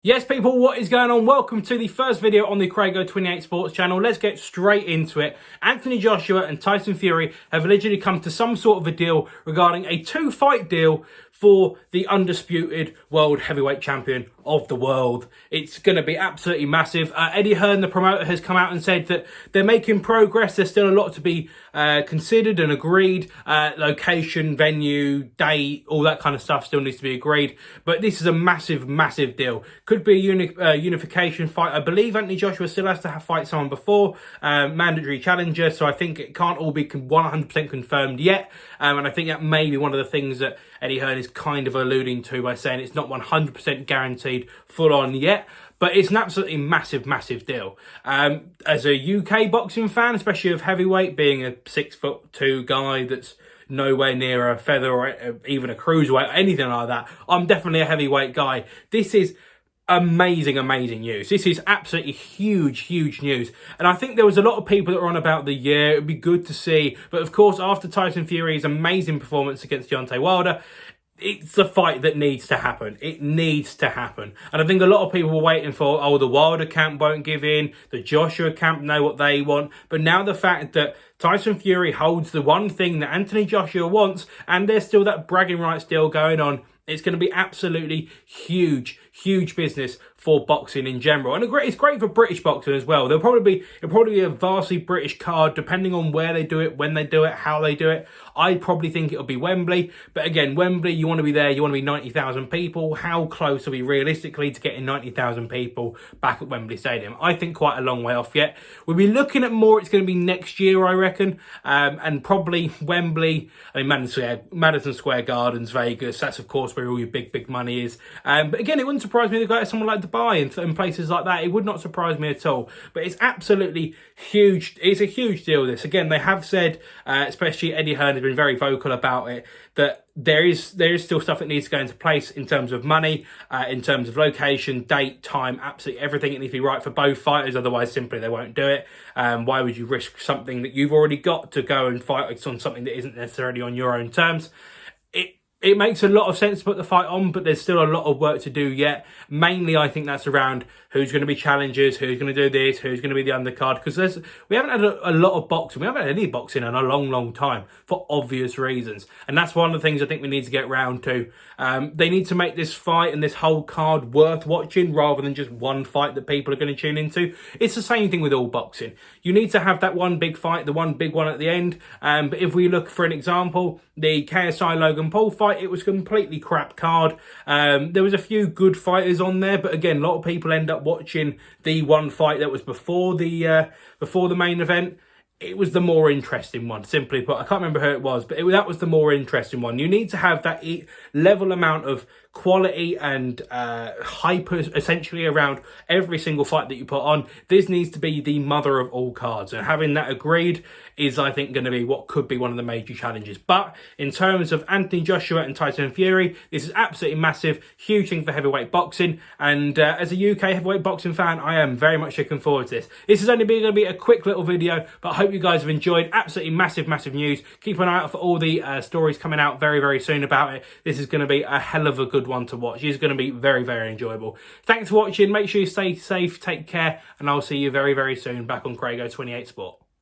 Yes, people, what is going on? Welcome to the first video on the Craig28 Sports channel. Let's get straight into it. Anthony Joshua and Tyson Fury have allegedly come to some sort of a deal regarding a two-fight deal for the undisputed world heavyweight champion of the world. It's going to be absolutely massive. Eddie Hearn, the promoter, has come out and said that they're making progress. There's still a lot to be considered and agreed. Location, venue, date, all that kind of stuff still needs to be agreed. But this is a massive, massive deal. Could be a unification fight. I believe Anthony Joshua still has to fight someone before, mandatory challenger. So I think it can't all be 100% confirmed yet. And I think that may be one of the things that Eddie Hearn is kind of alluding to by saying it's not 100% guaranteed full on yet. But it's an absolutely massive, massive deal. As a UK boxing fan, especially of heavyweight, being a 6'2" guy that's nowhere near a feather or even a cruiserweight or anything like that, I'm definitely a heavyweight guy. This is amazing, amazing news. This is absolutely huge, huge news. And I think there was a lot of people that were on about the year. It'd be good to see. But of course, after Tyson Fury's amazing performance against Deontay Wilder, it's a fight that needs to happen. It needs to happen. And I think a lot of people were waiting for, oh, the Wilder camp won't give in. The Joshua camp know what they want. But now the fact that Tyson Fury holds the one thing that Anthony Joshua wants, and there's still that bragging rights deal going on, it's going to be absolutely huge, huge business for boxing in general. And it's great for British boxing as well. It'll probably be a vastly British card, depending on where they do it, when they do it, how they do it. I probably think it'll be Wembley. But again, Wembley, you want to be there, you want to be 90,000 people. How close are we realistically to getting 90,000 people back at Wembley Stadium? I think quite a long way off yet. We'll be looking at more, it's going to be next year, I reckon. And probably Wembley, Madison Square Gardens, Vegas. That's, of course, where all your big money is. But again, it wouldn't surprise me to go to someone like Dubai and places like that. It would not surprise me at all. But it's absolutely huge. It's a huge deal, this. Again, they have said, especially Eddie Hearn has been very vocal about it, that there is still stuff that needs to go into place in terms of money, in terms of location, date, time, absolutely everything. It needs to be right for both fighters, otherwise simply they won't do it. Why would you risk something that you've already got to go and fight on something that isn't necessarily on your own terms? It makes a lot of sense to put the fight on, but there's still a lot of work to do yet. Mainly, I think that's around who's going to be challengers, who's going to do this, who's going to be the undercard. Because we haven't had a lot of boxing. We haven't had any boxing in a long, long time for obvious reasons. And that's one of the things I think we need to get round to. They need to make this fight and this whole card worth watching rather than just one fight that people are going to tune into. It's the same thing with all boxing. You need to have that one big fight, the one big one at the end. But if we look for an example, the KSI Logan Paul fight, it was a completely crap card. There was a few good fighters on there, but again, a lot of people end up watching the one fight that was before the main event. It was the more interesting one, simply put. I can't remember who it was, but that was the more interesting one. You need to have that level amount of quality and hype essentially around every single fight that you put on. This needs to be the mother of all cards, and having that agreed is, I think, going to be what could be one of the major challenges. But in terms of Anthony Joshua and Tyson Fury, this is absolutely massive, huge thing for heavyweight boxing. And as a UK heavyweight boxing fan, I am very much looking forward to this. This is only going to be a quick little video, but I hope you guys have enjoyed. Absolutely massive, massive news. Keep an eye out for all the stories coming out very, very soon about it. This is going to be a hell of a good one to watch. It's going to be very, very enjoyable. Thanks for watching. Make sure you stay safe, take care, and I'll see you very, very soon back on Craig28 Sport.